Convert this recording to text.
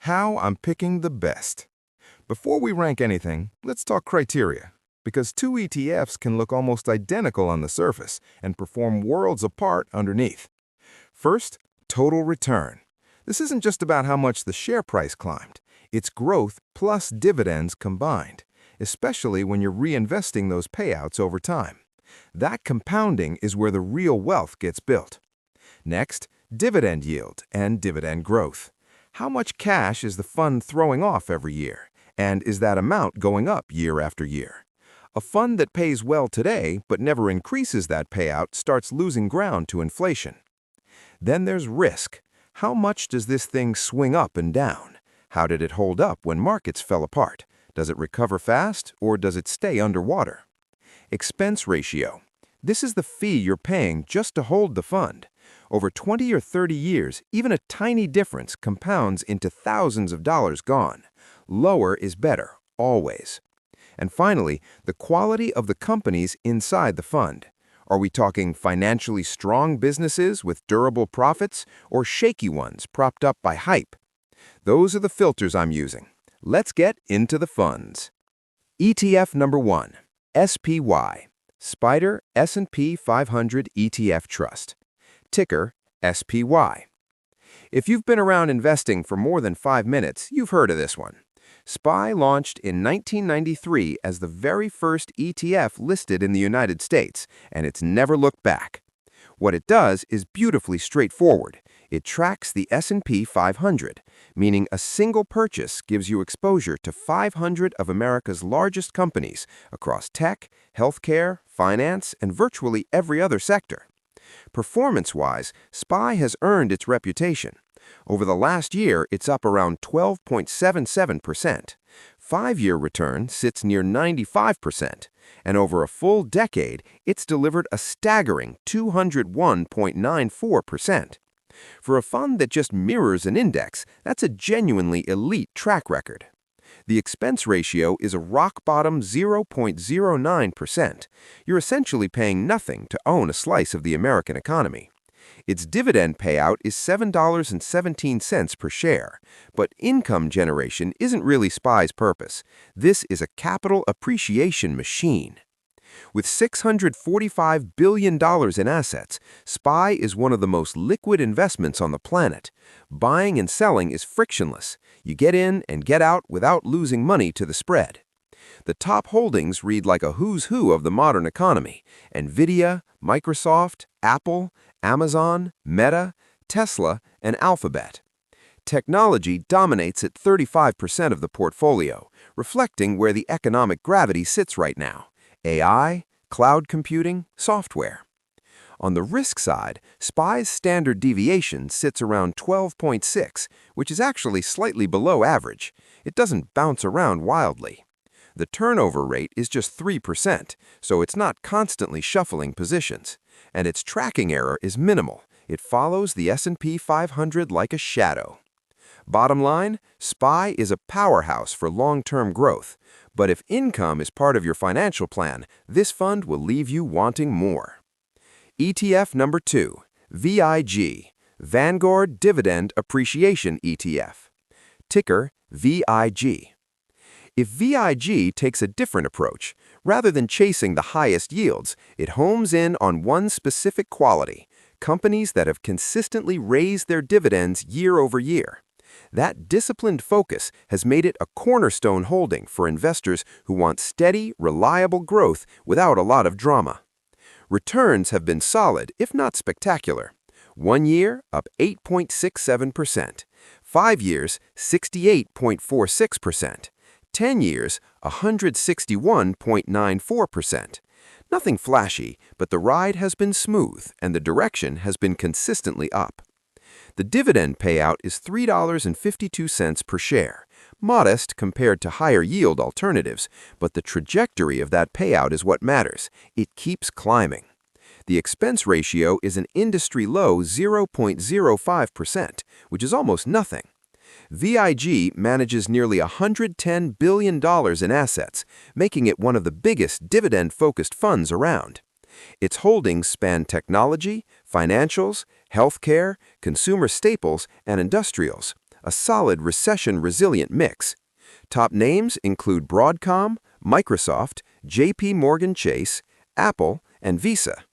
How I'm picking the best. Before we rank anything, let's talk criteria, because two ETFs can look almost identical on the surface and perform worlds apart underneath. First, total return. This isn't just about how much the share price climbed. It's growth plus dividends combined, especially when you're reinvesting those payouts over time. That compounding is where the real wealth gets built. Next, dividend yield and dividend growth. How much cash is the fund throwing off every year? And is that amount going up year after year? A fund that pays well today but never increases that payout starts losing ground to inflation. Then there's risk. How much does this thing swing up and down? How did it hold up when markets fell apart? Does it recover fast, or does it stay underwater? Expense ratio. This is the fee you're paying just to hold the fund. Over 20 or 30 years, even a tiny difference compounds into thousands of dollars gone. Lower is better, always. And finally, the quality of the companies inside the fund. Are we talking financially strong businesses with durable profits, or shaky ones propped up by hype? Those are the filters I'm using. Let's get into the funds. ETF number 1, SPY, Spider S&P 500 ETF Trust. Ticker SPY. If you've been around investing for more than 5 minutes, you've heard of this one. SPY launched in 1993 as the very first ETF listed in the United States, and it's never looked back. What it does is beautifully straightforward. It tracks the S&P 500, meaning a single purchase gives you exposure to 500 of America's largest companies across tech, healthcare, finance, and virtually every other sector. Performance-wise, SPY has earned its reputation. Over the last year, it's up around 12.77%. 5-year return sits near 95%, and over a full decade, it's delivered a staggering 201.94%. For a fund that just mirrors an index, that's a genuinely elite track record. The expense ratio is a rock-bottom 0.09%. You're essentially paying nothing to own a slice of the American economy. Its dividend payout is $7.17 per share, but income generation isn't really SPY's purpose. This is a capital appreciation machine. With $645 billion in assets, SPY is one of the most liquid investments on the planet. Buying and selling is frictionless. You get in and get out without losing money to the spread. The top holdings read like a who's who of the modern economy: Nvidia, Microsoft, Apple, Amazon, Meta, Tesla, and Alphabet. Technology dominates at 35% of the portfolio, reflecting where the economic gravity sits right now: AI, cloud computing, software. On the risk side, SPY's standard deviation sits around 12.6, which is actually slightly below average. It doesn't bounce around wildly. The turnover rate is just 3%, so it's not constantly shuffling positions. And its tracking error is minimal. It follows the S&P 500 like a shadow. Bottom line, SPY is a powerhouse for long-term growth. But if income is part of your financial plan, this fund will leave you wanting more. ETF number 2, VIG, Vanguard Dividend Appreciation ETF. Ticker VIG. If VIG takes a different approach, rather than chasing the highest yields, it homes in on one specific quality: companies that have consistently raised their dividends year over year. That disciplined focus has made it a cornerstone holding for investors who want steady, reliable growth without a lot of drama. Returns have been solid, if not spectacular. 1 year, up 8.67%. 5 years, 68.46%. 10 years, 161.94%. Nothing flashy, but the ride has been smooth and the direction has been consistently up. The dividend payout is $3.52 per share, modest compared to higher yield alternatives, but the trajectory of that payout is what matters. It keeps climbing. The expense ratio is an industry-low 0.05%, which is almost nothing. VIG manages nearly $110 billion in assets, making it one of the biggest dividend-focused funds around. Its holdings span technology, financials, healthcare, consumer staples, and industrials, a solid recession-resilient mix. Top names include Broadcom, Microsoft, JPMorgan Chase, Apple, and Visa.